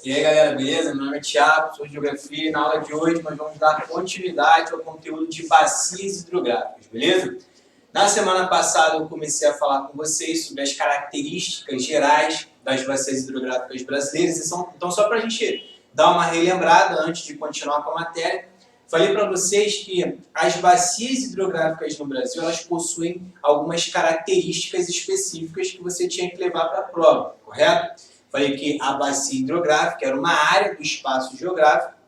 E aí galera, beleza? Meu nome é Thiago, sou de Geografia e na aula de hoje nós vamos dar continuidade ao conteúdo de bacias hidrográficas, beleza? Na semana passada eu comecei a falar com vocês sobre as características gerais das bacias hidrográficas brasileiras, então só para a gente dar uma relembrada antes de continuar com a matéria, falei para vocês que as bacias hidrográficas no Brasil elas possuem algumas características específicas que você tinha que levar para a prova, correto? Falei que a bacia hidrográfica era uma área do espaço geográfico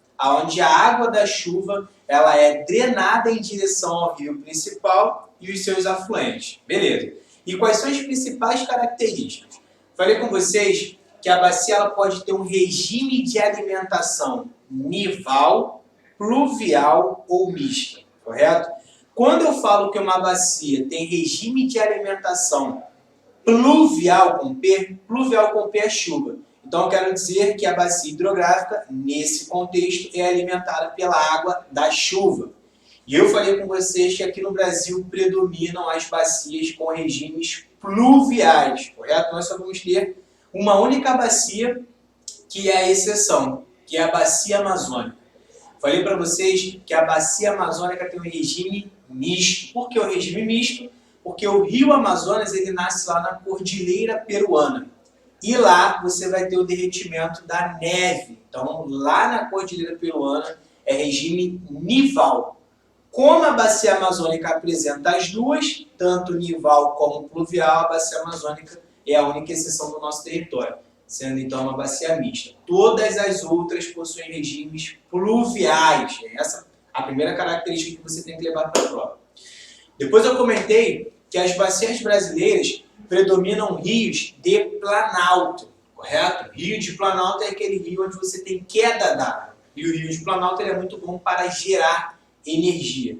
onde a água da chuva ela é drenada em direção ao rio principal e os seus afluentes. Beleza. E quais são as principais características? Falei com vocês que a bacia ela pode ter um regime de alimentação nival, pluvial ou mista, correto? Quando eu falo que uma bacia tem regime de alimentação pluvial com P é chuva. Então, eu quero dizer que a bacia hidrográfica, nesse contexto, é alimentada pela água da chuva. E eu falei com vocês que aqui no Brasil predominam as bacias com regimes pluviais, correto? Nós só vamos ter uma única bacia que é a exceção, que é a bacia amazônica. Falei para vocês que a bacia amazônica tem um regime misto. Por que o regime misto? Porque o rio Amazonas ele nasce lá na cordilheira peruana. E lá você vai ter o derretimento da neve. Então, lá na cordilheira peruana é regime nival. Como a bacia amazônica apresenta as duas, tanto nival como pluvial, a bacia amazônica é a única exceção do nosso território, sendo então uma bacia mista. Todas as outras possuem regimes pluviais. Essa é a primeira característica que você tem que levar para a prova. Depois eu comentei que as bacias brasileiras predominam rios de planalto, correto? Rio de planalto é aquele rio onde você tem queda d'água. E o rio de planalto ele é muito bom para gerar energia.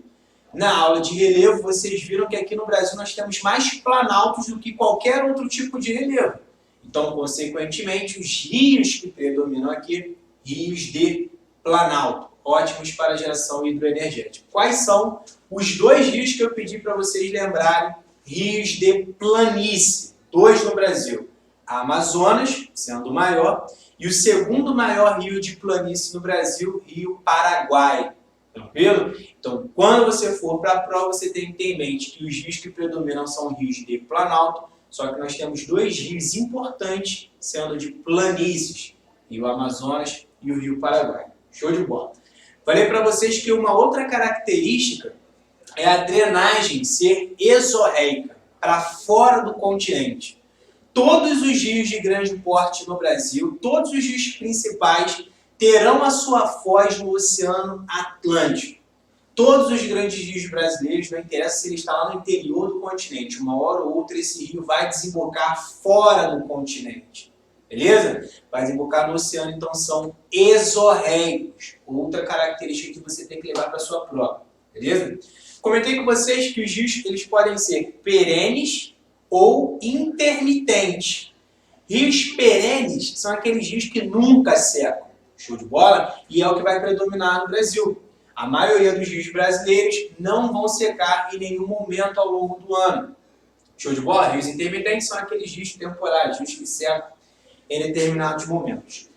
Na aula de relevo, vocês viram que aqui no Brasil nós temos mais planaltos do que qualquer outro tipo de relevo. Então, consequentemente, os rios que predominam aqui, rios de planalto, ótimos para a geração hidroenergética. Quais são os dois rios que eu pedi para vocês lembrarem? Rios de planície, dois no Brasil. A Amazonas, sendo o maior, e o segundo maior rio de planície no Brasil, Rio Paraguai. Tranquilo? Então, quando você for para a prova, você tem que ter em mente que os rios que predominam são rios de planalto, só que nós temos dois rios importantes sendo de planícies, Rio Amazonas e o Rio Paraguai. Show de bola! Falei para vocês que uma outra característica é a drenagem ser exorreica, para fora do continente. Todos os rios de grande porte no Brasil, todos os rios principais, terão a sua foz no Oceano Atlântico. Todos os grandes rios brasileiros, não interessa se ele está lá no interior do continente, uma hora ou outra esse rio vai desembocar fora do continente. Beleza? Vai desembocar no oceano, então são exorreicos. Outra característica que você tem que levar para a sua prova. Beleza? Comentei com vocês que os rios eles podem ser perenes ou intermitentes. Rios perenes são aqueles rios que nunca secam. Show de bola? E é o que vai predominar no Brasil. A maioria dos rios brasileiros não vão secar em nenhum momento ao longo do ano. Show de bola? Rios intermitentes são aqueles rios temporários, rios que secam em determinados momentos.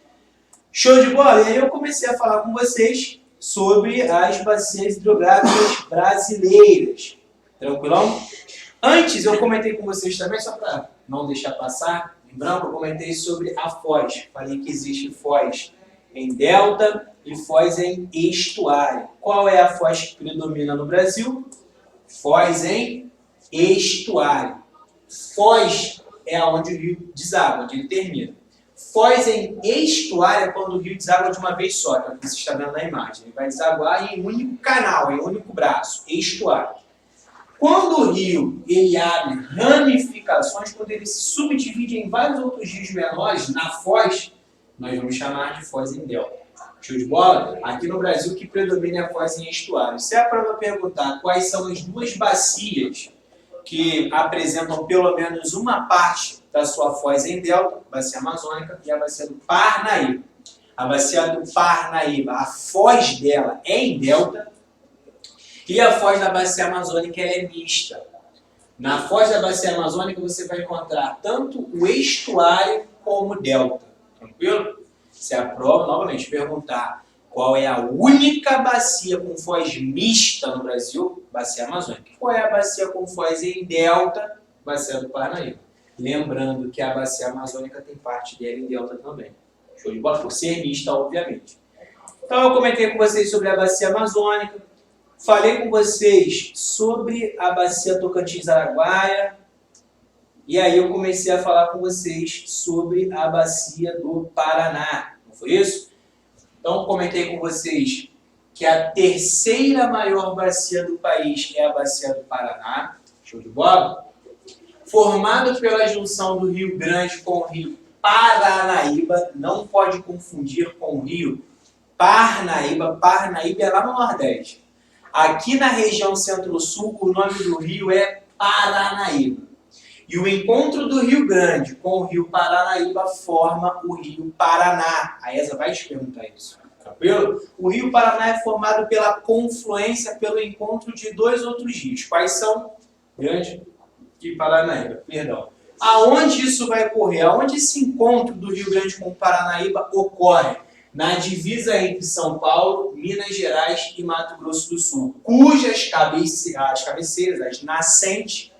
Show de bola? E aí eu comecei a falar com vocês sobre as bacias hidrográficas brasileiras. Tranquilão? Antes eu comentei com vocês também, só para não deixar passar, em branco, eu comentei sobre a foz. Falei que existe foz em delta e foz em estuário. Qual é a foz que predomina no Brasil? Foz em estuário. Foz é onde o rio deságua, onde ele termina. Foz em estuário é quando o rio deságua de uma vez só, que é o que você está vendo na imagem. Ele vai desaguar em um único canal, em um único braço, estuário. Quando o rio ele abre ramificações, quando ele se subdivide em vários outros rios menores, na foz, nós vamos chamar de foz em delta. Show de bola? Aqui no Brasil, o que predomina é a foz em estuário. Se a prova perguntar quais são as duas bacias que apresentam pelo menos uma parte da sua foz em delta, a bacia amazônica e a bacia do Parnaíba. A bacia do Parnaíba, a foz dela é em delta e a foz da bacia amazônica ela é mista. Na foz da bacia amazônica você vai encontrar tanto o estuário como o delta. Tranquilo? Se a prova, novamente, perguntar qual é a única bacia com foz mista no Brasil, bacia amazônica. Qual é a bacia com foz em delta? Bacia do Paranaíba. Lembrando que a bacia amazônica tem parte dela em delta também. Show de bola? Por ser mista, obviamente. Então eu comentei com vocês sobre a bacia amazônica, falei com vocês sobre a bacia Tocantins-Araguaia, e aí eu comecei a falar com vocês sobre a bacia do Paraná, não foi isso? Então comentei com vocês que a terceira maior bacia do país é a bacia do Paraná, show de bola? Formado pela junção do Rio Grande com o Rio Paranaíba, não pode confundir com o Rio Parnaíba. Parnaíba é lá no Nordeste. Aqui na região Centro-Sul, o nome do rio é Paranaíba. E o encontro do Rio Grande com o Rio Paranaíba forma o Rio Paraná. A ESA vai te perguntar isso. Tranquilo? O Rio Paraná é formado pela confluência, pelo encontro de dois outros rios. Quais são? Grande e Paranaíba. Perdão. Aonde isso vai ocorrer? Aonde esse encontro do Rio Grande com o Paranaíba ocorre? Na divisa entre São Paulo, Minas Gerais e Mato Grosso do Sul, cujas cabeceiras, as nascentes,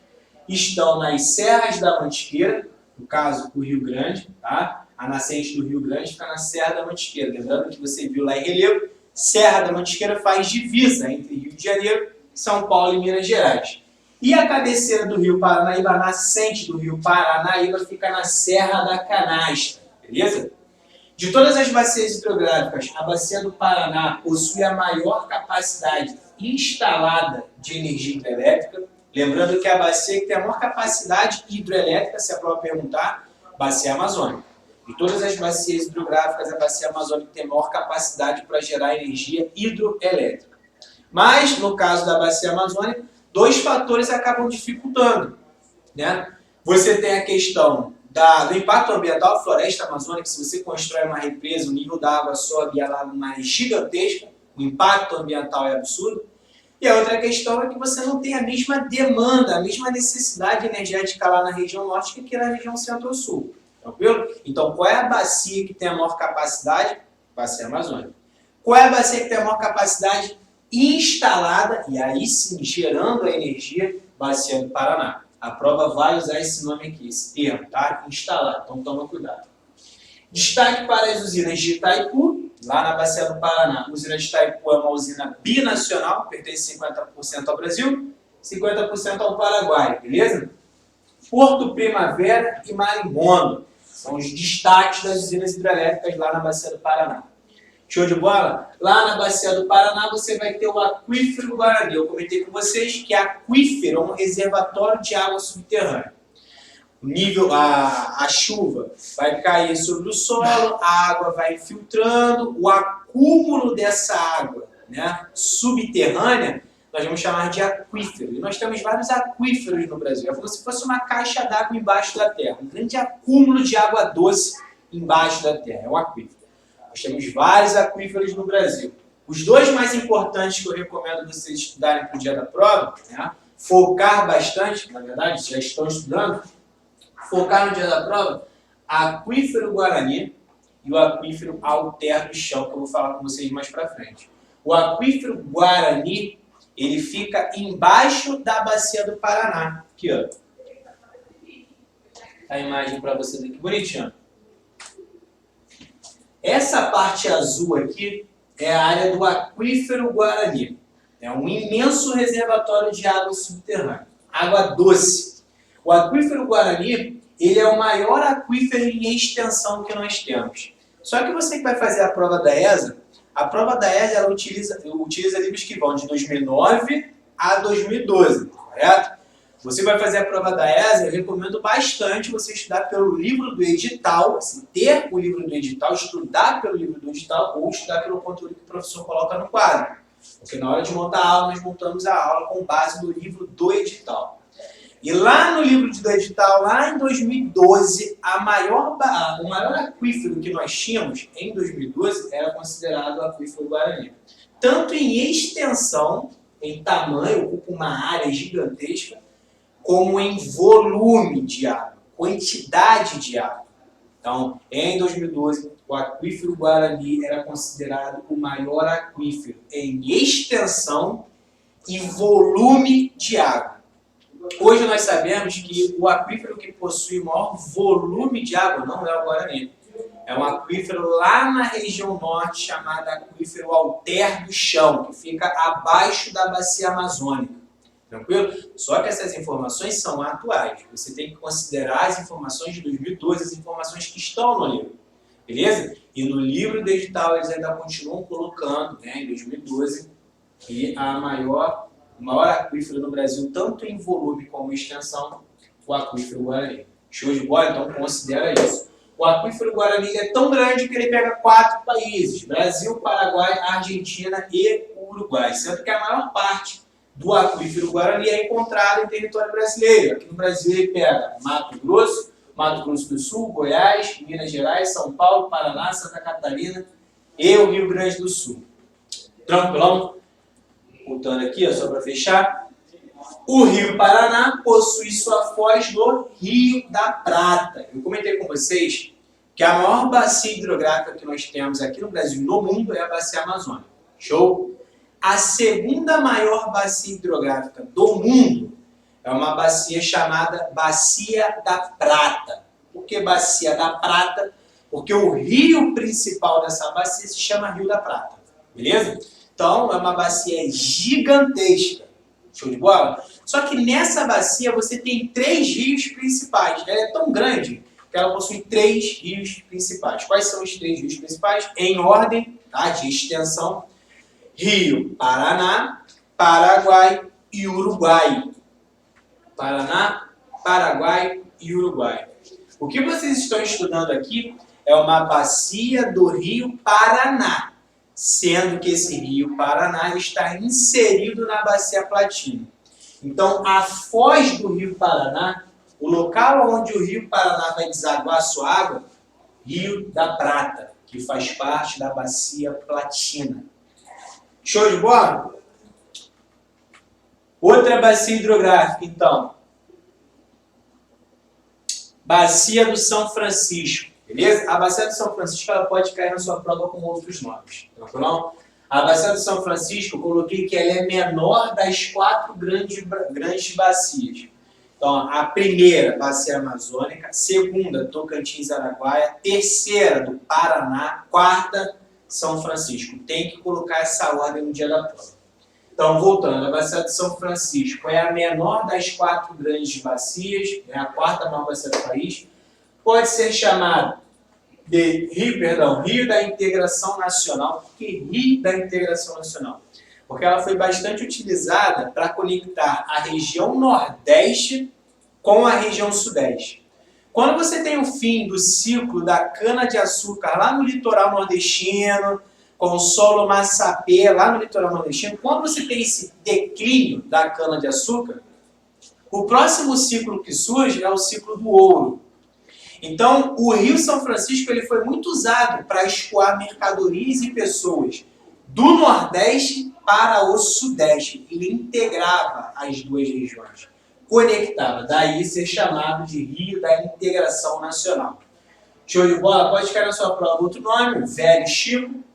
estão nas Serras da Mantiqueira, no caso o Rio Grande, tá? A nascente do Rio Grande fica na Serra da Mantiqueira. Lembrando que você viu lá em relevo, Serra da Mantiqueira faz divisa entre Rio de Janeiro, São Paulo e Minas Gerais. E a cabeceira do Rio Paranaíba, a nascente do Rio Paranaíba, fica na Serra da Canastra, beleza? De todas as bacias hidrográficas, a bacia do Paraná possui a maior capacidade instalada de energia hidrelétrica. Lembrando que a bacia que tem a maior capacidade hidrelétrica, se a prova perguntar, bacia amazônica. De todas as bacias hidrográficas, a bacia amazônica tem a maior capacidade para gerar energia hidroelétrica. Mas, no caso da bacia amazônica, dois fatores acabam dificultando, né? Você tem a questão do impacto ambiental da floresta amazônica. Se você constrói uma represa, o nível da água sobe e a laguna é gigantesca, o impacto ambiental é absurdo. E a outra questão é que você não tem a mesma demanda, a mesma necessidade energética lá na região norte que aqui na região centro-sul. Tranquilo? Então, qual é a bacia que tem a maior capacidade? Bacia amazônica. Qual é a bacia que tem a maior capacidade instalada, e aí sim, gerando a energia? Bacia do Paraná. A prova vai usar esse nome aqui, esse termo, tá? Instalado. Então, toma cuidado. Destaque para as usinas de Itaipu, lá na Bacia do Paraná. A usina de Itaipu é uma usina binacional, pertence 50% ao Brasil, 50% ao Paraguai, beleza? Porto Primavera e Marimbondo são os destaques das usinas hidrelétricas lá na Bacia do Paraná. Show de bola? Lá na Bacia do Paraná você vai ter o aquífero Guarani. Eu comentei com vocês que aquífero é um reservatório de água subterrânea. O nível, a chuva vai cair sobre o solo, a água vai infiltrando, o acúmulo dessa água, né, subterrânea, nós vamos chamar de aquífero. E nós temos vários aquíferos no Brasil. É como se fosse uma caixa d'água embaixo da terra. Um grande acúmulo de água doce embaixo da terra. É um aquífero. Nós temos vários aquíferos no Brasil. Os dois mais importantes que eu recomendo vocês estudarem para o dia da prova, né? Focar bastante, na verdade, já estão estudando, focar no dia da prova, aquífero Guarani e o aquífero Alter do Chão, que eu vou falar com vocês mais para frente. O aquífero Guarani, ele fica embaixo da Bacia do Paraná. Aqui, ó. A imagem para vocês aqui, bonitinho. Essa parte azul aqui é a área do aquífero Guarani. É um imenso reservatório de água subterrânea, água doce. O aquífero Guarani, ele é o maior aquífero em extensão que nós temos. Só que você que vai fazer a prova da ESA ela utiliza livros que vão de 2009 a 2012, correto? Você vai fazer a prova da ESA, eu recomendo bastante você estudar pelo livro do edital, assim, ter o livro do edital, estudar pelo livro do edital ou estudar pelo conteúdo que o professor coloca no quadro. Porque na hora de montar a aula, nós montamos a aula com base no livro do edital. E lá no livro do edital, lá em 2012, o maior aquífero que nós tínhamos em 2012 era considerado o aquífero Guarani. Tanto em extensão, em tamanho, ocupa uma área gigantesca, como em volume de água, quantidade de água. Então, em 2012, o aquífero Guarani era considerado o maior aquífero em extensão e volume de água. Hoje nós sabemos que o aquífero que possui maior volume de água não é o Guarani. É um aquífero lá na região norte chamado aquífero Alter do Chão, que fica abaixo da bacia amazônica. Tranquilo? Só que essas informações são atuais. Você tem que considerar as informações de 2012, as informações que estão no livro. Beleza? E no livro digital eles ainda continuam colocando, né, em 2012, que o maior aquífero no Brasil, tanto em volume como em extensão, o aquífero Guarani. Show de bola? Então considera isso. O aquífero Guarani é tão grande que ele pega 4 países: Brasil, Paraguai, Argentina e Uruguai. Sendo que a maior parte do aquífero Guarani é encontrado em território brasileiro. Aqui no Brasil ele pega Mato Grosso do Sul, Goiás, Minas Gerais, São Paulo, Paraná, Santa Catarina e o Rio Grande do Sul. Tranquilão? Voltando aqui, ó, só para fechar. O Rio Paraná possui sua foz no Rio da Prata. Eu comentei com vocês que a maior bacia hidrográfica que nós temos aqui no Brasil e no mundo é a bacia amazônica. Show? A segunda maior bacia hidrográfica do mundo é uma bacia chamada Bacia da Prata. Por que Bacia da Prata? Porque o rio principal dessa bacia se chama Rio da Prata. Beleza? Então, é uma bacia gigantesca. Show de bola? Só que nessa bacia você tem 3 rios principais. Ela é tão grande que ela possui 3 rios principais. Quais são os 3 rios principais? Em ordem, tá, de extensão: Rio Paraná, Paraguai e Uruguai. Paraná, Paraguai e Uruguai. O que vocês estão estudando aqui é uma bacia do Rio Paraná, sendo que esse Rio Paraná está inserido na Bacia Platina. Então, a foz do Rio Paraná, o local onde o Rio Paraná vai desaguar a sua água, Rio da Prata, que faz parte da Bacia Platina. Show de bola? Outra bacia hidrográfica, então. Bacia do São Francisco. Beleza? A Bacia do São Francisco ela pode cair na sua prova com outros nomes. Tranquilo? A Bacia do São Francisco, eu coloquei que ela é menor das 4 grandes bacias. Então, a primeira, Bacia Amazônica. Segunda, Tocantins-Araguaia. Terceira, do Paraná. Quarta, São Francisco. Tem que colocar essa ordem no dia da prova. Então, voltando, a Bacia do São Francisco é a menor das 4 grandes bacias, é a 4ª maior bacia do país. Pode ser chamado de Rio da Integração Nacional. Por que Rio da Integração Nacional? Porque ela foi bastante utilizada para conectar a região Nordeste com a região Sudeste. Quando você tem o fim do ciclo da cana-de-açúcar lá no litoral nordestino, com o solo massapê lá no litoral nordestino, quando você tem esse declínio da cana-de-açúcar, o próximo ciclo que surge é o ciclo do ouro. Então, o Rio São Francisco ele foi muito usado para escoar mercadorias e pessoas do Nordeste para o Sudeste. Ele integrava as 2 regiões, conectava, daí ser chamado de Rio da Integração Nacional. Show de bola? Pode ficar na sua prova outro nome, o Velho Chico.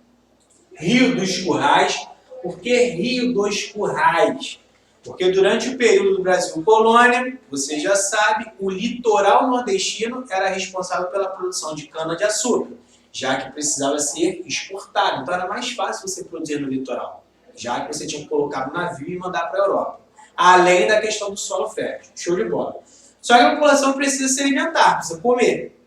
Rio dos Currais. Por que Rio dos Currais? Porque durante o período do Brasil colônia, você já sabe, o litoral nordestino era responsável pela produção de cana-de-açúcar, já que precisava ser exportado. Então era mais fácil você produzir no litoral, já que você tinha que colocar no navio e mandar para a Europa. Além da questão do solo fértil. Show de bola. Só que a população precisa se alimentar, precisa comer.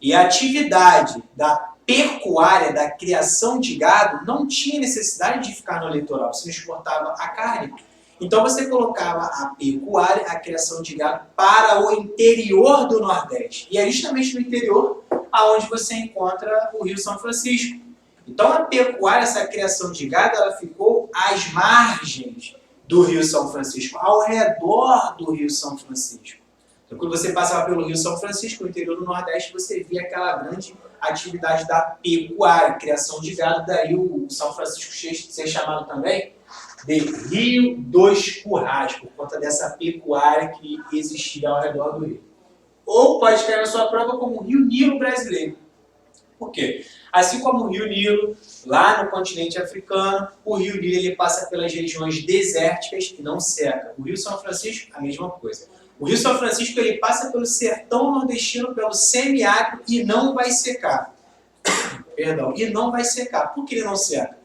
E a atividade da pecuária, da criação de gado, não tinha necessidade de ficar no litoral, você exportava a carne. Então você colocava a pecuária, a criação de gado, para o interior do Nordeste. E é justamente no interior aonde você encontra o Rio São Francisco. Então a pecuária, essa criação de gado, ela ficou às margens do Rio São Francisco, ao redor do Rio São Francisco. Então quando você passava pelo Rio São Francisco, no interior do Nordeste, você via aquela grande atividade da pecuária, criação de gado, daí o São Francisco ser chamado também de Rio dos Currais, por conta dessa pecuária que existia ao redor do rio. Ou pode cair na sua prova como Rio Nilo brasileiro. Por quê? Assim como o Rio Nilo, lá no continente africano, o Rio Nilo ele passa pelas regiões desérticas e não seca. O Rio São Francisco, a mesma coisa. O Rio São Francisco ele passa pelo sertão nordestino, pelo semiárido e não vai secar. Perdão, e não vai secar. Por que ele não seca?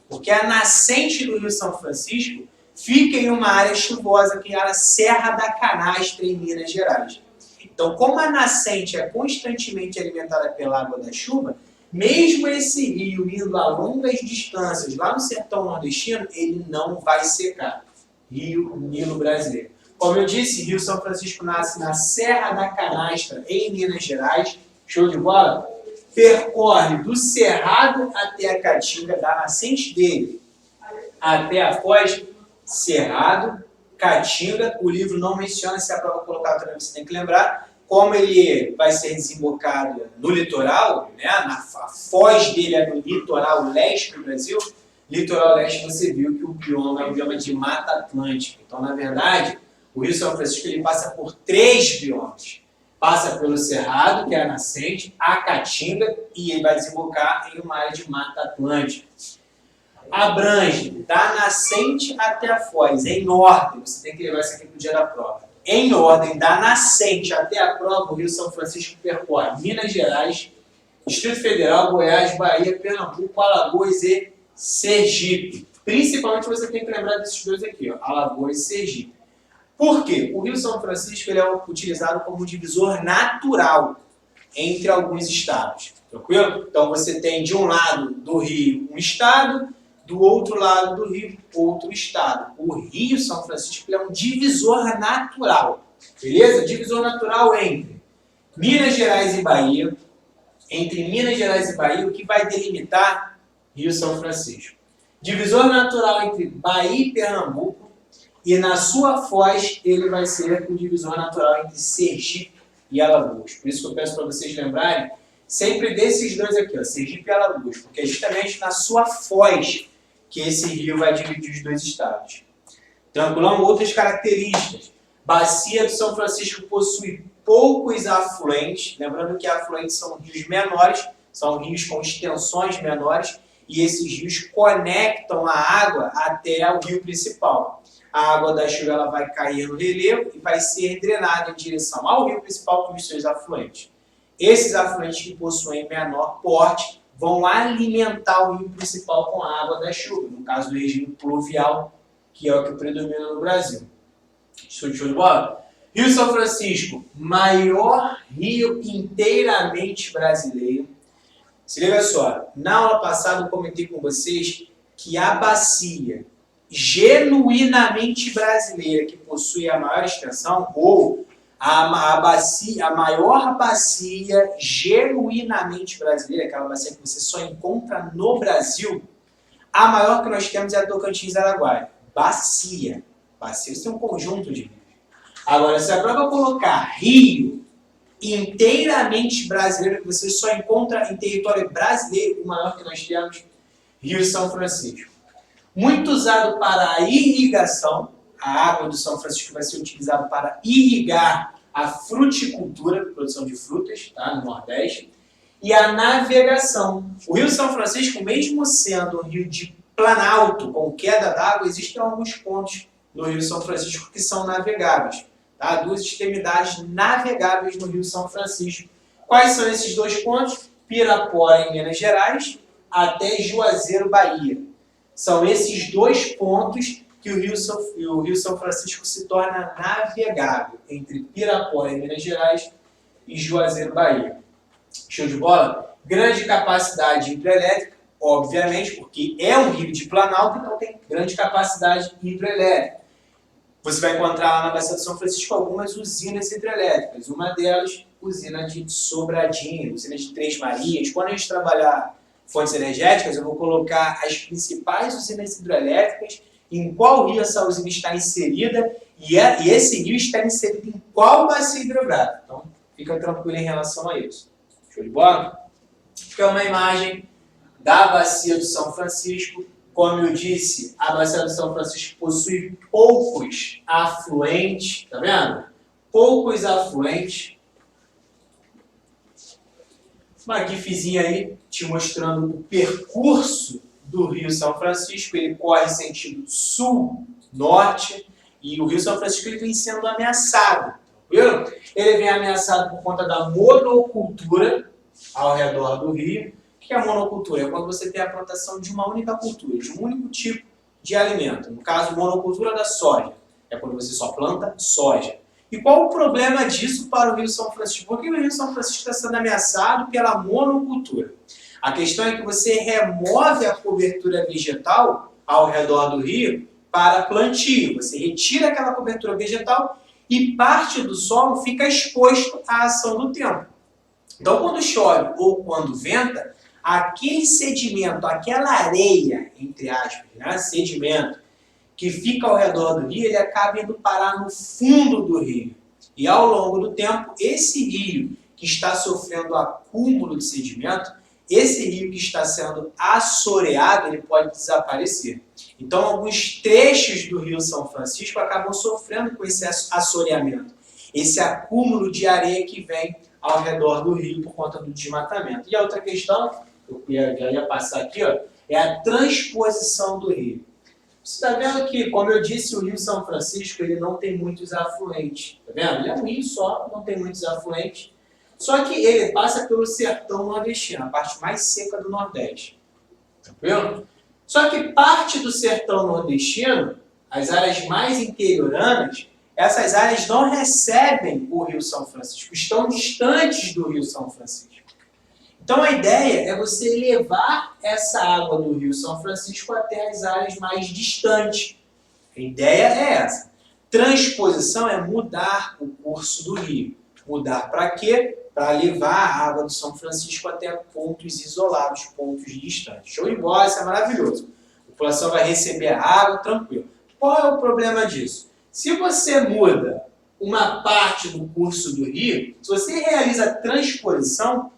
Porque a nascente do Rio São Francisco fica em uma área chuvosa, que é a Serra da Canastra, em Minas Gerais. Então, como a nascente é constantemente alimentada pela água da chuva, mesmo esse rio indo a longas distâncias lá no sertão nordestino, ele não vai secar. Rio Nilo brasileiro. Como eu disse, Rio São Francisco nasce na Serra da Canastra, em Minas Gerais. Show de bola? Percorre do Cerrado até a Caatinga, da nascente dele até a Foz, Cerrado, Caatinga. O livro não menciona, se a prova colocar outra vez, você tem que lembrar. Como ele vai ser desembocado no litoral, né? A foz dele é no litoral leste do Brasil. Litoral leste, você viu que o bioma é um bioma de Mata Atlântica. Então, na verdade, o Rio São Francisco ele passa por 3 biomas. Passa pelo Cerrado, que é a nascente, a Caatinga, e ele vai desembocar em uma área de Mata Atlântica. Abrange da nascente até a foz, em ordem. Você tem que levar isso aqui para o dia da prova. Em ordem, da nascente até a prova, o Rio São Francisco percorre Minas Gerais, Distrito Federal, Goiás, Bahia, Pernambuco, Alagoas e Sergipe. Principalmente você tem que lembrar desses dois aqui, ó, Alagoas e Sergipe. Por quê? O Rio São Francisco ele é utilizado como divisor natural entre alguns estados. Tranquilo? Então você tem de um lado do rio um estado, do outro lado do rio, outro estado. O Rio São Francisco é um divisor natural, beleza? Divisor natural entre Minas Gerais e Bahia. Entre Minas Gerais e Bahia, o que vai delimitar Rio São Francisco? Divisor natural entre Bahia e Pernambuco. E na sua foz, ele vai ser o divisor natural entre Sergipe e Alagoas. Por isso que eu peço para vocês lembrarem sempre desses dois aqui, ó, Sergipe e Alagoas. Porque é justamente na sua foz que esse rio vai dividir os dois estados. Tranquilão? Outras características. Bacia do São Francisco possui poucos afluentes. Lembrando que afluentes são rios menores, são rios com extensões menores, e esses rios conectam a água até o rio principal. A água da chuva ela vai cair no relevo e vai ser drenada em direção ao rio principal com os seus afluentes. Esses afluentes que possuem menor porte vão alimentar o rio principal com a água da chuva, no caso do regime pluvial, que é o que predomina no Brasil. Show de bola? Rio São Francisco, maior rio inteiramente brasileiro. Se liga só, na aula passada eu comentei com vocês que a bacia genuinamente brasileira que possui a maior extensão, ou a maior bacia genuinamente brasileira, aquela bacia que você só encontra no Brasil, a maior que nós temos é a Tocantins-Araguaia. Bacia. Bacia, isso é um conjunto de rios. Agora, se a prova colocar rio inteiramente brasileiro, que você só encontra em território brasileiro, o maior que nós temos, Rio São Francisco. Muito usado para a irrigação, a água do São Francisco vai ser utilizada para irrigar a fruticultura, produção de frutas, tá, no Nordeste, e a navegação. O Rio São Francisco, mesmo sendo um rio de planalto, com queda d'água, existem alguns pontos no Rio São Francisco que são navegáveis. Tá? 2 extremidades navegáveis no Rio São Francisco. Quais são esses 2 pontos? Pirapora, em Minas Gerais, até Juazeiro, Bahia. São esses 2 pontos que o Rio São Francisco se torna navegável, entre Pirapora, em Minas Gerais, e Juazeiro, Bahia. Show de bola? Grande capacidade hidrelétrica, obviamente, porque é um rio de planalto, então tem grande capacidade hidrelétrica. Você vai encontrar lá na Bacia do São Francisco algumas usinas hidrelétricas. Uma delas, usina de Sobradinho, usina de Três Marias. Quando a gente trabalhar fontes energéticas, eu vou colocar as principais usinas hidrelétricas, em qual rio essa usina está inserida, e esse rio está inserido em qual bacia hidrográfica. Então, fica tranquilo em relação a isso. Show de bola? Aqui é uma imagem da Bacia do São Francisco. Como eu disse, a Bacia do São Francisco possui poucos afluentes, tá vendo? Poucos afluentes. Uma gifzinha aí te mostrando o percurso do Rio São Francisco. Ele corre sentido sul-norte e o Rio São Francisco ele vem sendo ameaçado. Viu? Ele vem ameaçado por conta da monocultura ao redor do rio. O que é a monocultura? É quando você tem a plantação de uma única cultura, de um único tipo de alimento. No caso, monocultura da soja. É quando você só planta soja. E qual o problema disso para o Rio São Francisco? Por que o Rio São Francisco está sendo ameaçado pela monocultura? A questão é que você remove a cobertura vegetal ao redor do rio para plantio. Você retira aquela cobertura vegetal e parte do solo fica exposto à ação do tempo. Então, quando chove ou quando venta, aquele sedimento, aquela areia, entre aspas, né, sedimento, que fica ao redor do rio, ele acaba indo parar no fundo do rio. E ao longo do tempo, esse rio que está sofrendo acúmulo de sedimento, esse rio que está sendo assoreado, ele pode desaparecer. Então, alguns trechos do Rio São Francisco acabam sofrendo com esse assoreamento, esse acúmulo de areia que vem ao redor do rio por conta do desmatamento. E a outra questão, que eu já ia passar aqui, ó, é a transposição do rio. Você está vendo que, como eu disse, o Rio São Francisco ele não tem muitos afluentes. Está vendo? Ele é um rio só, não tem muitos afluentes. Só que ele passa pelo sertão nordestino, a parte mais seca do Nordeste. Tranquilo? Só que parte do sertão nordestino, as áreas mais interioranas, essas áreas não recebem o Rio São Francisco, estão distantes do Rio São Francisco. Então a ideia é você levar essa água do Rio São Francisco até as áreas mais distantes. A ideia é essa. Transposição é mudar o curso do rio. Mudar para quê? Para levar a água do São Francisco até pontos isolados, pontos distantes. Show de bola, isso é maravilhoso. A população vai receber a água tranquilo. Qual é o problema disso? Se você muda uma parte do curso do rio, se você realiza a transposição,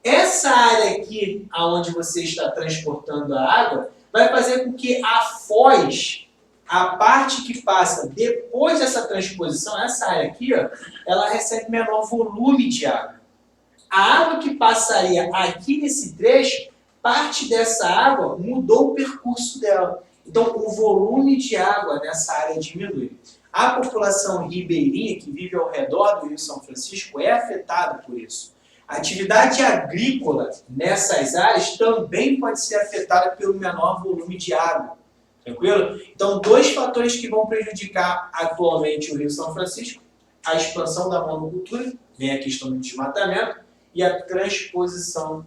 essa área aqui, onde você está transportando a água, vai fazer com que a foz, a parte que passa depois dessa transposição, essa área aqui, ó, ela recebe menor volume de água. A água que passaria aqui nesse trecho, parte dessa água mudou o percurso dela. Então, o volume de água nessa área diminui. A população ribeirinha que vive ao redor do Rio São Francisco é afetada por isso. A atividade agrícola nessas áreas também pode ser afetada pelo menor volume de água. Tranquilo? Então, dois fatores que vão prejudicar atualmente o Rio São Francisco: a expansão da monocultura, vem a questão do desmatamento, e a transposição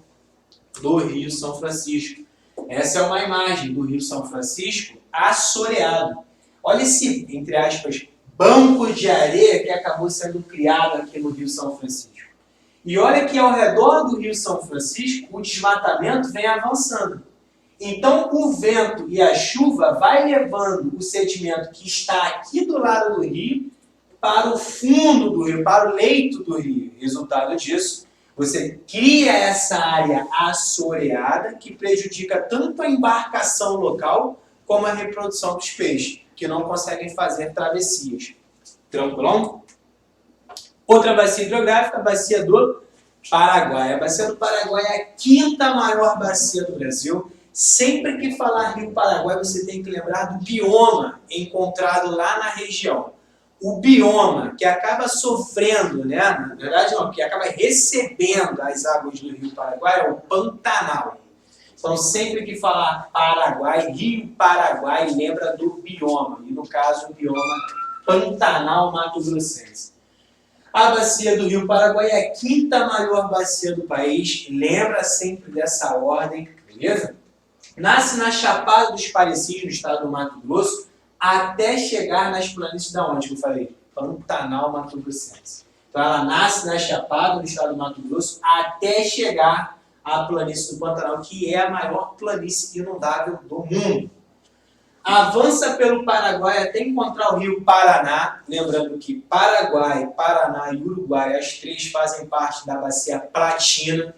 do Rio São Francisco. Essa é uma imagem do Rio São Francisco assoreado. Olha esse, entre aspas, banco de areia que acabou sendo criado aqui no Rio São Francisco. E olha que ao redor do Rio São Francisco, o desmatamento vem avançando. Então, o vento e a chuva vai levando o sedimento que está aqui do lado do rio para o fundo do rio, para o leito do rio. Resultado disso, você cria essa área assoreada que prejudica tanto a embarcação local como a reprodução dos peixes, que não conseguem fazer travessias. Tranquilão? Outra bacia hidrográfica, a bacia do Paraguai. A bacia do Paraguai é a quinta maior bacia do Brasil. Sempre que falar Rio Paraguai, você tem que lembrar do bioma encontrado lá na região. O bioma que acaba sofrendo, né? Na verdade não, que acaba recebendo as águas do Rio Paraguai é o Pantanal. Então sempre que falar Paraguai, Rio Paraguai, lembra do bioma. E no caso o bioma Pantanal Mato Grossense. A bacia do Rio Paraguai é a quinta maior bacia do país. Lembra sempre dessa ordem, beleza? Nasce na Chapada dos Parecis, no estado do Mato Grosso, até chegar nas planícies da onde que eu falei? Pantanal Mato Grossense. Então ela nasce na Chapada, no estado do Mato Grosso, até chegar à planície do Pantanal, que é a maior planície inundável do mundo. Avança pelo Paraguai até encontrar o rio Paraná, lembrando que Paraguai, Paraná e Uruguai, as três fazem parte da bacia Platina.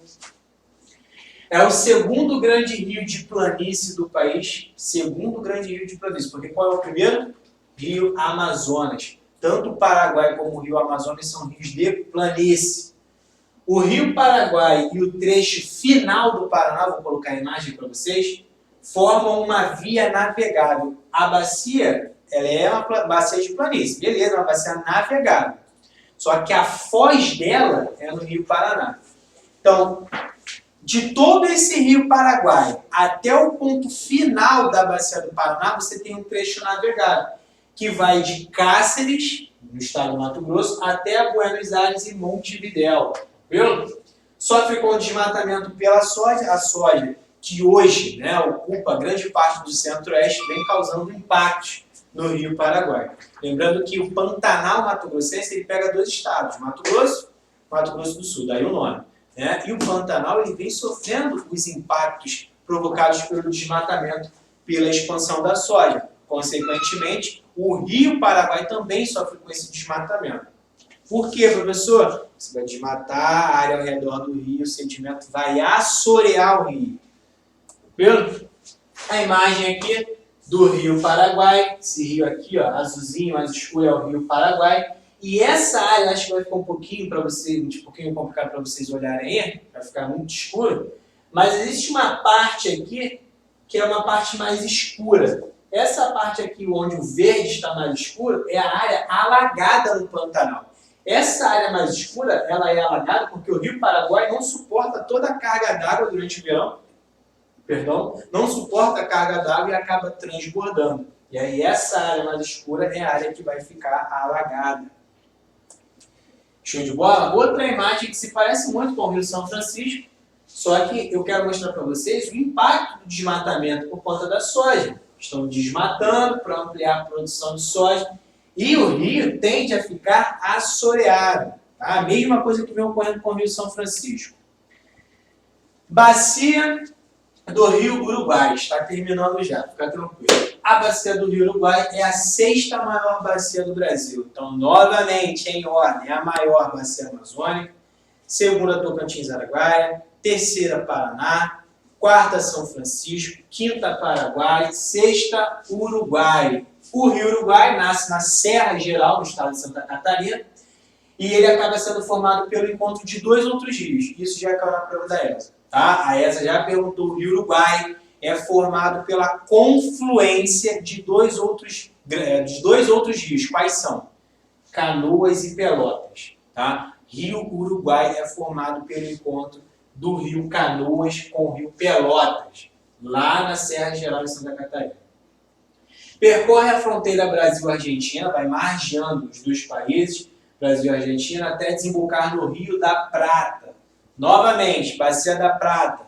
É o segundo grande rio de planície do país, segundo grande rio de planície, porque qual é o primeiro? Rio Amazonas. Tanto o Paraguai como o rio Amazonas são rios de planície. O Rio Paraguai e o trecho final do Paraná, vou colocar a imagem para vocês, formam uma via navegável. A bacia, ela é uma bacia de planície, beleza, uma bacia navegável. Só que a foz dela é no Rio Paraná. Então, de todo esse Rio Paraguai até o ponto final da bacia do Paraná, você tem um trecho navegável, que vai de Cáceres, no estado do Mato Grosso, até Buenos Aires e Montevidéu. Viu? Sofre com o desmatamento pela soja. A soja, que hoje, né, ocupa grande parte do centro-oeste, vem causando impactos no Rio Paraguai. Lembrando que o Pantanal mato-grossense ele pega dois estados, Mato Grosso do Sul, daí o nome. Né? E o Pantanal ele vem sofrendo os impactos provocados pelo desmatamento, pela expansão da soja. Consequentemente, o Rio Paraguai também sofre com esse desmatamento. Por quê, professor? Você vai desmatar a área ao redor do rio, o sedimento vai assorear o rio. Viu? A imagem aqui do Rio Paraguai, esse rio aqui, ó, azulzinho, mais escuro, é o Rio Paraguai. E essa área, acho que vai ficar um pouquinho complicado para vocês olharem aí, vai ficar muito escuro, mas existe uma parte aqui que é uma parte mais escura. Essa parte aqui, onde o verde está mais escuro, é a área alagada no Pantanal. Essa área mais escura, ela é alagada porque o Rio Paraguai não suporta toda a carga d'água durante o verão, não suporta a carga d'água e acaba transbordando. E aí essa área mais escura é a área que vai ficar alagada. Show de bola? Outra imagem que se parece muito com o Rio São Francisco, só que eu quero mostrar para vocês o impacto do desmatamento por conta da soja. Estão desmatando para ampliar a produção de soja e o rio tende a ficar assoreado. Tá? A mesma coisa que vem ocorrendo com o Rio São Francisco. Bacia do Rio Uruguai, está terminando já, fica tranquilo. A bacia do Rio Uruguai é a 6ª maior bacia do Brasil. Então, novamente, em ordem, a maior bacia amazônica, 2ª Tocantins-Araguaia, 3ª Paraná, 4ª São Francisco, 5ª Paraguai, 6ª Uruguai. O Rio Uruguai nasce na Serra Geral, no estado de Santa Catarina, e ele acaba sendo formado pelo encontro de dois outros rios. Isso já caiu na prova da ESA. Tá? A ESA já perguntou, o Rio Uruguai é formado pela confluência de dois outros rios. Quais são? Canoas e Pelotas. Tá? Rio Uruguai é formado pelo encontro do rio Canoas com o rio Pelotas, lá na Serra Geral de Santa Catarina. Percorre a fronteira Brasil-Argentina, vai margeando os dois países, Brasil e Argentina, até desembocar no Rio da Prata. Novamente, Bacia da Prata,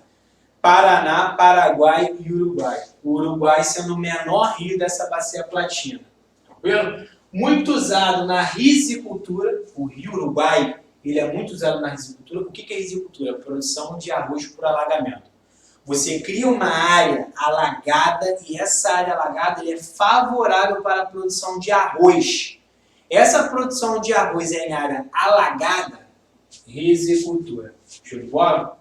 Paraná, Paraguai e Uruguai. O Uruguai sendo o menor rio dessa bacia platina. Tranquilo? Muito usado na risicultura, o rio Uruguai, ele é muito usado na risicultura. O que é risicultura? Produção de arroz por alagamento. Você cria uma área alagada e essa área alagada ele é favorável para a produção de arroz. Essa produção de arroz é em área alagada, risicultura. Show de bola?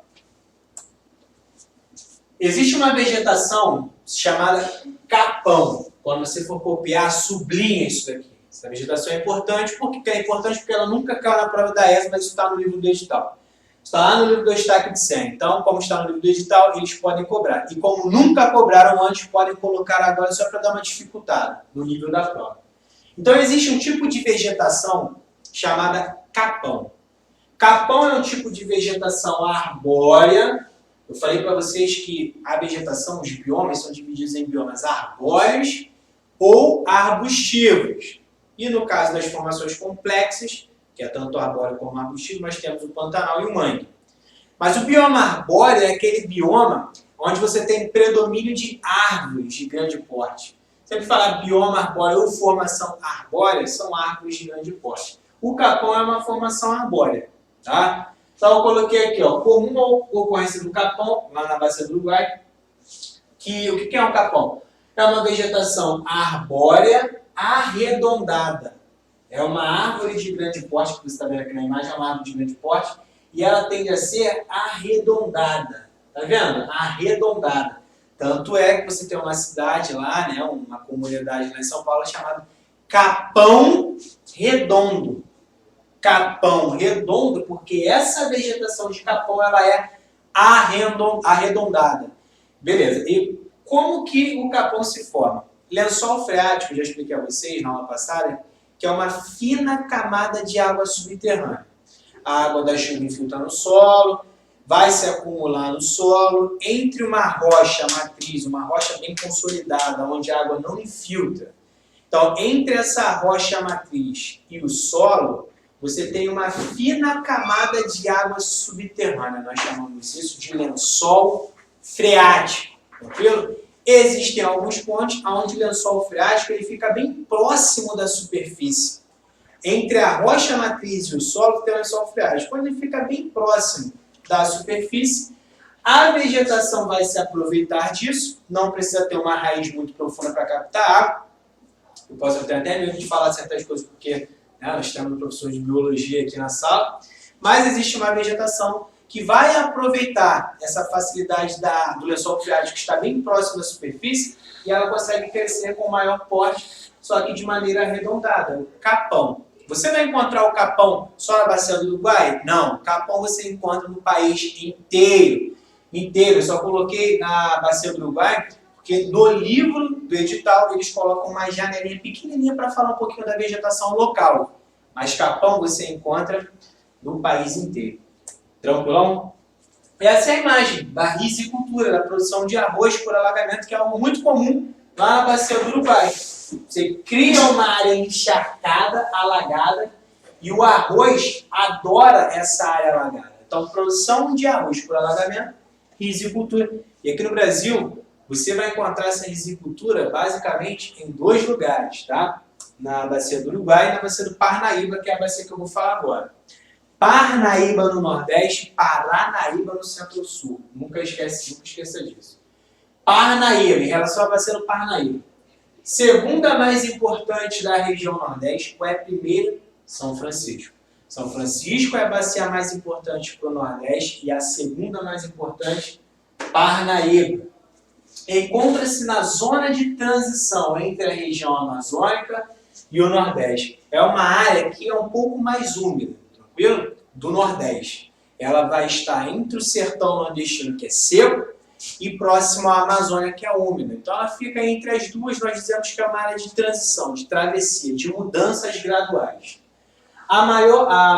Existe uma vegetação chamada capão. Quando você for copiar, sublinha isso daqui. Essa vegetação é importante. Por que é importante? Porque ela nunca caiu na prova da ESA, mas isso está no livro do edital. Está lá no livro do destaque de 100. Então, como está no livro do edital, eles podem cobrar. E como nunca cobraram antes, podem colocar agora só para dar uma dificultada no nível da prova. Então, existe um tipo de vegetação chamada capão. Capão é um tipo de vegetação arbórea. Eu falei para vocês que a vegetação, os biomas, são divididos em biomas arbóreos ou arbustivos. E no caso das formações complexas, que é tanto arbóreo como arbustivo, nós temos o Pantanal e o mangue. Mas o bioma arbóreo é aquele bioma onde você tem predomínio de árvores de grande porte. Sempre falar bioma arbóreo ou formação arbórea, são árvores de grande porte. O capão é uma formação arbórea. Tá? Então eu coloquei aqui, ó, comum ocorrência do capão, lá na bacia do Uruguai. O que é um capão? É uma vegetação arbórea arredondada. É uma árvore de grande porte, que você está vendo aqui na imagem, é uma árvore de grande porte, e ela tende a ser arredondada. Tá vendo? Arredondada. Tanto é que você tem uma cidade lá, né, uma comunidade lá em São Paulo chamada Capão Redondo. capão redondo, porque essa vegetação de capão ela é arredondada. Beleza, e como que o capão se forma? Lençol freático, já expliquei a vocês na aula passada, que é uma fina camada de água subterrânea. A água da chuva infiltra no solo, vai se acumular no solo, entre uma rocha matriz, uma rocha bem consolidada, onde a água não infiltra. Então, entre essa rocha matriz e o solo, você tem uma fina camada de água subterrânea. Nós chamamos isso de lençol freático. Tranquilo? Existem alguns pontos onde o lençol freático ele fica bem próximo da superfície. Entre a rocha matriz e o solo tem o lençol freático. Quando ele fica bem próximo da superfície, a vegetação vai se aproveitar disso. Não precisa ter uma raiz muito profunda para captar água. Eu posso ter até medo de falar certas coisas, porque nós temos um professor de biologia aqui na sala. Mas existe uma vegetação que vai aproveitar essa facilidade do lençol freático que está bem próximo da superfície e ela consegue crescer com maior porte, só que de maneira arredondada, o capão. Você vai encontrar o capão só na bacia do Uruguai? Não, o capão você encontra no país inteiro. Eu só coloquei na bacia do Uruguai porque no livro do edital eles colocam uma janelinha pequenininha para falar um pouquinho da vegetação local. Mas capão você encontra no país inteiro. Tranquilão? Essa é a imagem da rizicultura, da produção de arroz por alagamento, que é algo muito comum lá na bacia do Uruguai. Você cria uma área encharcada, alagada, e o arroz adora essa área alagada. Então, produção de arroz por alagamento, rizicultura. E aqui no Brasil, você vai encontrar essa rizicultura basicamente em 2 lugares, tá? Na bacia do Uruguai e na bacia do Parnaíba, que é a bacia que eu vou falar agora. Parnaíba no Nordeste, Paranaíba no Centro-Sul. Nunca esqueça disso. Parnaíba, em relação à bacia do Parnaíba. Segunda mais importante da região Nordeste, qual é a primeira? São Francisco. São Francisco é a bacia mais importante para o Nordeste e a segunda mais importante, Parnaíba. Encontra-se na zona de transição entre a região amazônica e o Nordeste. É uma área que é um pouco mais úmida, tranquilo? Do Nordeste. Ela vai estar entre o sertão nordestino, que é seco, e próximo à Amazônia, que é úmida. Então ela fica entre as duas, nós dizemos que é uma área de transição, de travessia, de mudanças graduais. A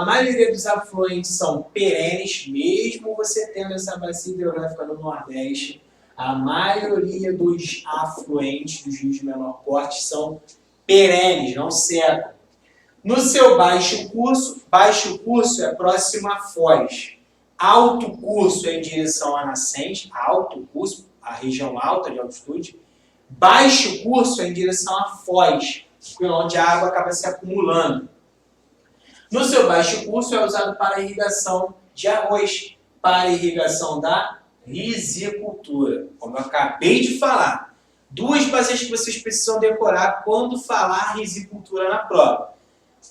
maioria dos afluentes são perenes, mesmo você tendo essa bacia hidrográfica no Nordeste, a maioria dos afluentes dos rios de menor porte são perenes, não secam. No seu baixo curso é próximo a Foz. Alto curso é em direção à nascente, alto curso, a região alta de altitude. Baixo curso é em direção a Foz, onde a água acaba se acumulando. No seu baixo curso é usado para irrigação de arroz, para irrigação da rizicultura, como eu acabei de falar. 2 bacias que vocês precisam decorar quando falar rizicultura na prova.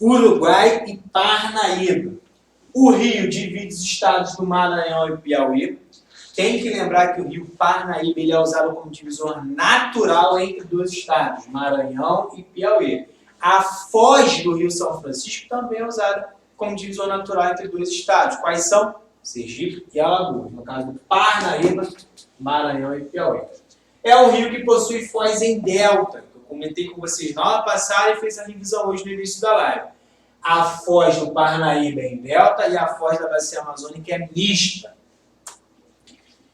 Uruguai e Parnaíba. O rio divide os estados do Maranhão e Piauí. Tem que lembrar que o rio Parnaíba ele é usado como divisor natural entre 2 estados, Maranhão e Piauí. A foz do rio São Francisco também é usada como divisor natural entre 2 estados. Quais são? Sergipe e Alagoas. No caso do Parnaíba, Maranhão e Piauí. É um rio que possui foz em delta. Eu comentei com vocês na aula passada e fiz a revisão hoje no início da live. A foz do Parnaíba é em delta e a foz da bacia amazônica é mista.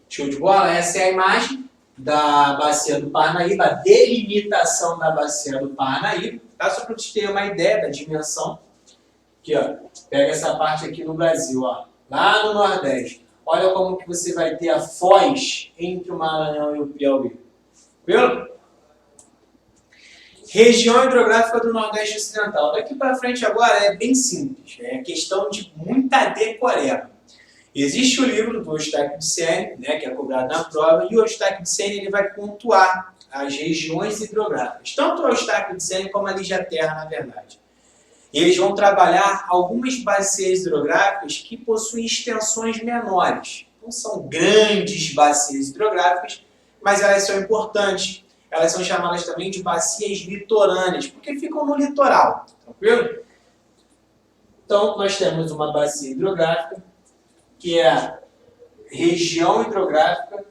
Show de bola? Essa é a imagem da bacia do Parnaíba, a delimitação da bacia do Parnaíba, tá? Só para vocês terem uma ideia da dimensão. Aqui, ó, pega essa parte aqui no Brasil, ó, lá no Nordeste. Olha como que você vai ter a foz entre o Maranhão e o Piauí. Viu? Região hidrográfica do Nordeste Ocidental. Daqui para frente agora é bem simples. É questão de muita decoreba. Existe o livro do Eustáquio de Sene, né, que é cobrado na prova, e o Eustáquio de Sene ele vai pontuar as regiões hidrográficas. Tanto o Eustáquio de Sene como a Lígia Terra, na verdade. Eles vão trabalhar algumas bacias hidrográficas que possuem extensões menores. Não são grandes bacias hidrográficas, mas elas são importantes. Elas são chamadas também de bacias litorâneas, porque ficam no litoral, tranquilo? Então, nós temos uma bacia hidrográfica, que é a região hidrográfica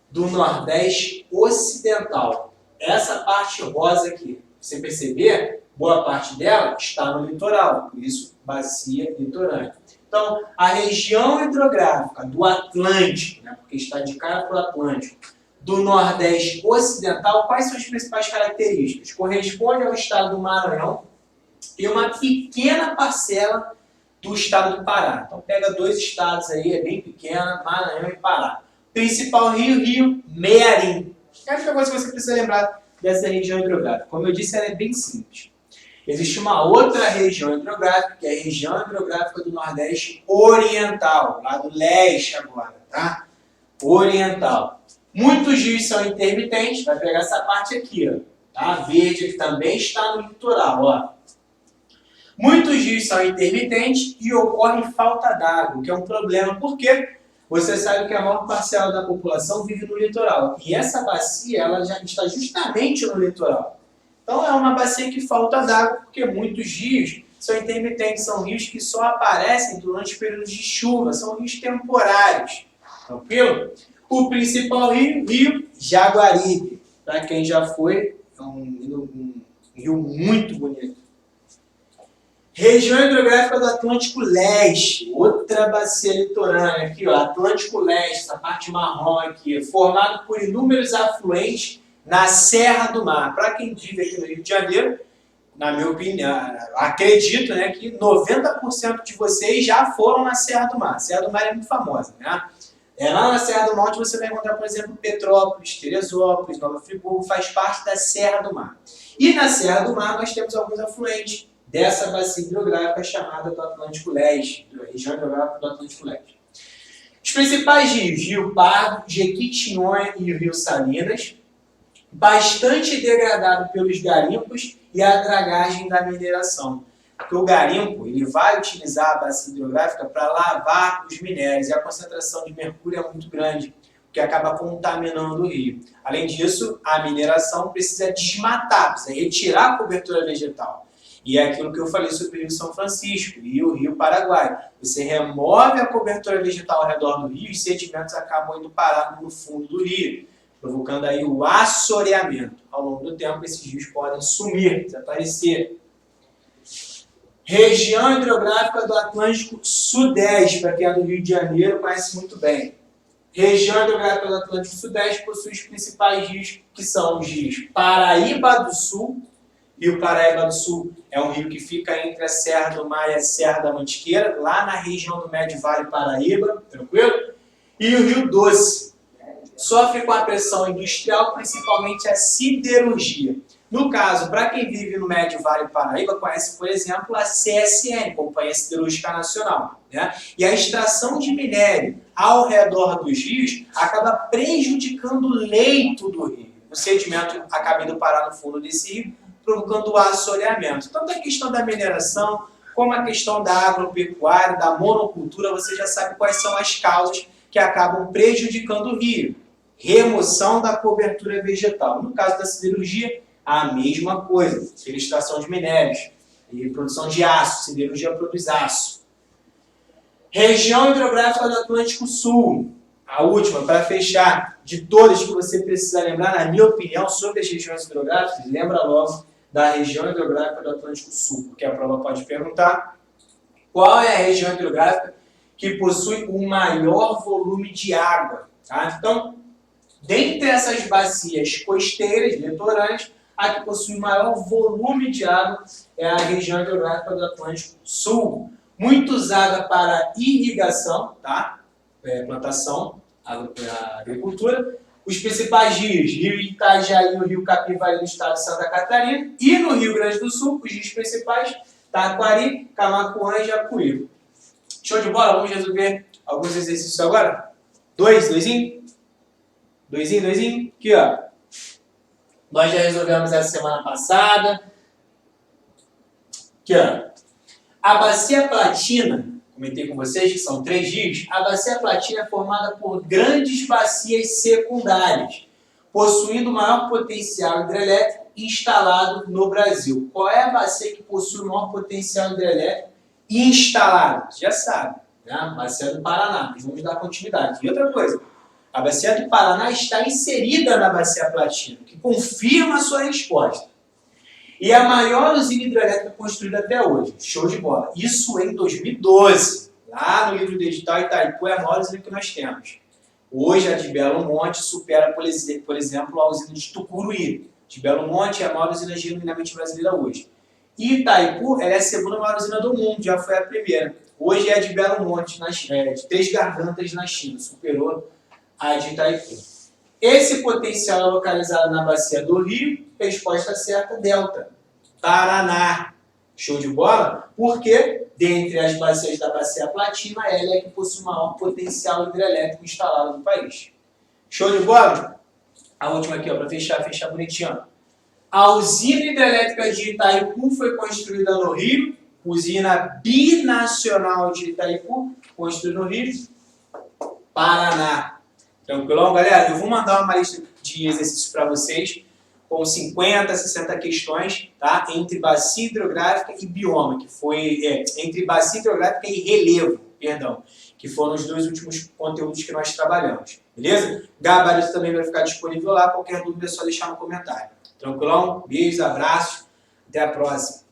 do Nordeste Ocidental. Essa parte rosa aqui, você perceber, boa parte dela está no litoral, por isso bacia litorânea. Então, a região hidrográfica do Atlântico, né, porque está de cara para o Atlântico, do Nordeste Ocidental, quais são as principais características? Corresponde ao estado do Maranhão e uma pequena parcela do estado do Pará. Então, pega dois estados aí, é bem pequena, Maranhão e Pará. Principal rio, Rio Mearim. É a única coisa que você precisa lembrar dessa região hidrográfica. Como eu disse, ela é bem simples. Existe uma outra região hidrográfica, que é a região hidrográfica do Nordeste Oriental, lá do leste agora, tá? Oriental. Muitos rios são intermitentes, vai pegar essa parte aqui, ó, tá? Verde, que também está no litoral, ó. Muitos rios são intermitentes e ocorre falta d'água, que é um problema, porque você sabe que a maior parcela da população vive no litoral. E essa bacia, ela já está justamente no litoral. Então é uma bacia que falta d'água, porque muitos rios são intermitentes, são rios que só aparecem durante períodos de chuva, são rios temporários. Tranquilo? O principal rio, Rio Jaguaribe. Para quem já foi, é um rio muito bonito. Região hidrográfica do Atlântico Leste, outra bacia litorânea aqui, ó, Atlântico Leste, essa parte marrom aqui, formado por inúmeros afluentes na Serra do Mar. Para quem vive aqui no Rio de Janeiro, na minha opinião, acredito, né, que 90% de vocês já foram na Serra do Mar. A Serra do Mar é muito famosa, né? É lá na Serra do Mar onde você vai encontrar, por exemplo, Petrópolis, Teresópolis, Nova Friburgo, faz parte da Serra do Mar. E na Serra do Mar nós temos alguns afluentes dessa bacia hidrográfica chamada do Atlântico Leste, da região hidrográfica do Atlântico Leste. Os principais rios, Rio Pardo, Jequitinhonha e o Rio Salinas, bastante degradado pelos garimpos e a dragagem da mineração. Porque o garimpo ele vai utilizar a bacia hidrográfica para lavar os minérios e a concentração de mercúrio é muito grande, o que acaba contaminando o rio. Além disso, a mineração precisa desmatar, precisa retirar a cobertura vegetal. E é aquilo que eu falei sobre o Rio São Francisco e o Rio Paraguai. Você remove a cobertura vegetal ao redor do rio e os sedimentos acabam indo parar no fundo do rio, provocando aí o assoreamento. Ao longo do tempo, esses rios podem sumir, desaparecer. Região hidrográfica do Atlântico Sudeste, para quem é do Rio de Janeiro, conhece muito bem. Região hidrográfica do Atlântico Sudeste possui os principais rios, que são os rios Paraíba do Sul. Rio Paraíba do Sul é um rio que fica entre a Serra do Mar e a Serra da Mantiqueira, lá na região do Médio Vale Paraíba, tranquilo? E o Rio Doce sofre com a pressão industrial, principalmente a siderurgia. No caso, para quem vive no Médio Vale Paraíba, conhece, por exemplo, a CSN, Companhia Siderúrgica Nacional, né? E a extração de minério ao redor dos rios acaba prejudicando o leito do rio. O sedimento acaba indo parar no fundo desse rio, provocando o assoreamento. Tanto a questão da mineração, como a questão da agropecuária, da monocultura, você já sabe quais são as causas que acabam prejudicando o rio. Remoção da cobertura vegetal. No caso da siderurgia, a mesma coisa. Extração de minérios e produção de aço. Siderurgia produz aço. Região hidrográfica do Atlântico Sul. A última, para fechar, de todas que você precisa lembrar, na minha opinião, sobre as regiões hidrográficas, lembra logo da região hidrográfica do Atlântico Sul, porque a prova pode perguntar qual é a região hidrográfica que possui o maior volume de água. Tá? Então, dentre essas bacias costeiras, litorâneas, a que possui o maior volume de água é a região hidrográfica do Atlântico Sul, muito usada para irrigação, tá? Plantação, agricultura. Os principais rios, Rio Itajaí e o Rio Capivari no estado de Santa Catarina, e no Rio Grande do Sul, os rios principais, Taquari, Camaquã e Jacuí. Show de bola? Vamos resolver alguns exercícios agora? Doisinho? Aqui, ó. Nós já resolvemos essa semana passada. Aqui, ó. A bacia platina, comentei com vocês que são 3 rios, a bacia platina é formada por grandes bacias secundárias, possuindo o maior potencial hidrelétrico instalado no Brasil. Qual é a bacia que possui o maior potencial hidrelétrico instalada, você já sabe, né? Bacia do Paraná, mas vamos dar continuidade. E outra coisa, a Bacia do Paraná está inserida na Bacia Platina, que confirma a sua resposta. E a maior usina hidrelétrica construída até hoje. Show de bola. Isso em 2012. Lá no livro do edital, Itaipu é a maior usina que nós temos. Hoje, a de Belo Monte supera, por exemplo, a usina de Tucuruí. De Belo Monte é a maior usina genuinamente brasileira hoje. E Itaipu ela é a segunda maior usina do mundo, já foi a primeira. Hoje é a de Belo Monte, de Três Gargantas, na China. Superou a de Itaipu. Esse potencial é localizado na bacia do Rio. Resposta certa, Delta. Paraná. Show de bola? Porque, dentre as bacias da Bacia Platina, ela é que possui o maior potencial hidrelétrico instalado no país. Show de bola? A última aqui, para fechar bonitinho. A usina hidrelétrica de Itaipu foi construída no Rio. Usina binacional de Itaipu, construída no Rio. Paraná. Tranquilão, galera? Eu vou mandar uma lista de exercícios para vocês com 50, 60 questões, tá? Entre bacia hidrográfica e bioma, que foi entre bacia hidrográfica e relevo, perdão, que foram os dois últimos conteúdos que nós trabalhamos, beleza? Gabarito também vai ficar disponível lá, qualquer dúvida é só deixar no comentário. Tranquilão? Beijos, abraços, até a próxima.